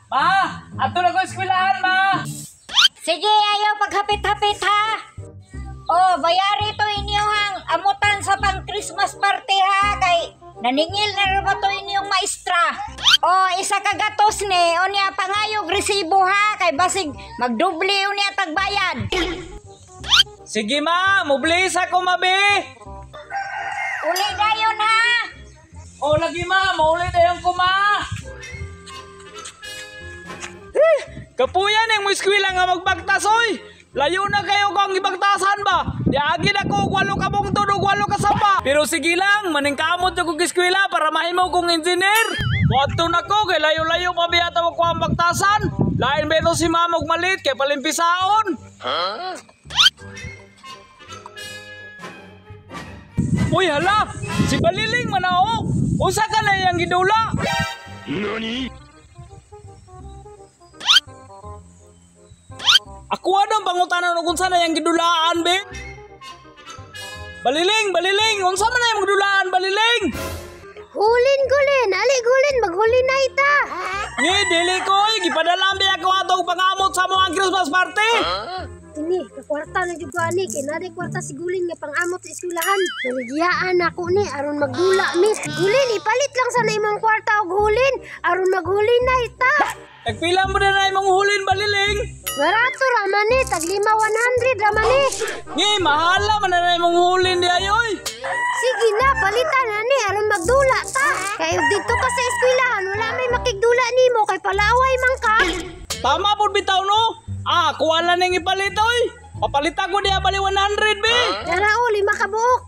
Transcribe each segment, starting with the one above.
Ma! Ato na ko eskwelahan, ma! Sige, ayaw paghapit-hapit ha. Oh, bayari to inyong amutan sa pang Christmas party ha. Kay naningil na rin ba to inyong maestra. Oh, isa ka gatos ni. O niya pangayog resibo ha. Kay basig magdubli o niya tagbayad. Sige, ma! Mublis ako, mabi! Uli dayon ha. O, lagi, ma! Maulit ayong ko, ma! Kapuyan yung eskwela nga magbagtas, oy! Layo na kayo kung ibagtasan ba? Diagin ako, walo ka mong tunog, walo ka sapa. Pero sige lang, maningkamot yung kong eskwela para mahimaw kong engineer. Wato na ko, kay layo-layo pa biyata ko ang bagtasan. Lain beto si mamog malit, kay palimpisaon. Uy, hala! Si Baliling manao! Usa ka na yung gidula! Nani? Ako anong pangutanan kung sana yung gidulaan, be? Baliling! Unsa man na yung gidulaan, Baliling? Gulin, ali gulin, maghuli na ita. Ngi, dili ko, gipadalambi ako atong pangamot sa mga Christmas party. Ini, kakwarta na jud ko ani, kay naday kwarta si Gulin nga pangamot sa eskwelahan. Naligiyaan ako ni aron maggula mi. Gulin, ipalit lang sa imong kwarta og hulin aron maghuli na ita. Nagpila mo na imong hulin, Baliling? Barato raman ni, tag 5,100 raman ni. Ngi, mahala man na imong hulin di ayoy. Sige na, palitan na ni aron magdula ta. Kay dito ka sa eskwelahan, wala may makigdula nimo kay palaway man ka. Tama po bitaw no? Kuha lang nang ipalit oy. Papalita ko diya bali 100 be. Tara o, 5 ka buok.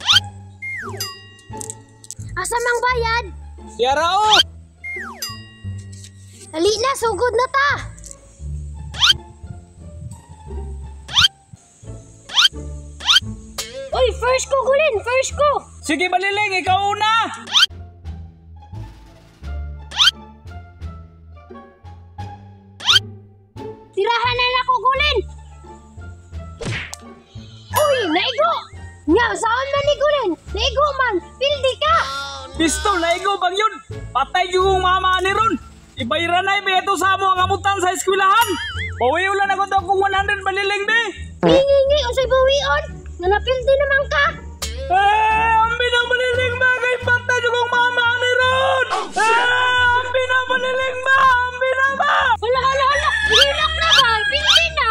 Asa mang bayad? Yara o. Ali na, sugod na ta. Uy, first ko Gulin, first ko. Sige Baliling, ikaw una. Tirahan na lang ko Gulin. Uy, naigo. Nga, saan man ni Gulin? Naigo man, pildi ka. Pistol na ikaw bang yun? Patay yung mama ni Ron. Ibayran na ibeto sa mo ang amutan sa eskwelahan. Bawi ulan ako daw kung 100 Baliling be. Ngingi, unsay bawion? Nga napildi naman ka. Ambi na Baliling ba? Kay patay yung mama ni Ron. Ambi na Baliling ba? Ambi na ba? Hala. Hilak na ba? Pildi na.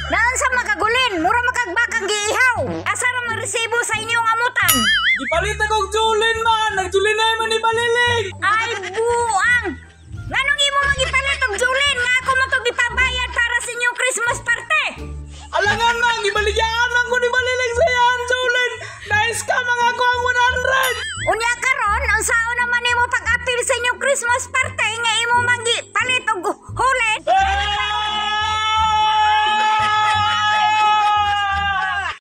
Naan sa makagulin, mura makagbakang giihaw. Asa ra man resibo sa inyong amutan? Ipalit akong Julin man. Nagjulin na mo ni Baliling. Ay buang. Nganong imo magipalit og julin nga ako mo to gipabayad para sa inyong Christmas party? Alangan man, ibaligyan lang ko ni Baliling sa yan, Julin. Nice ka mga ko ang 100. Unya karon, ang sao naman imo pag-apil sa inyong Christmas party nga imo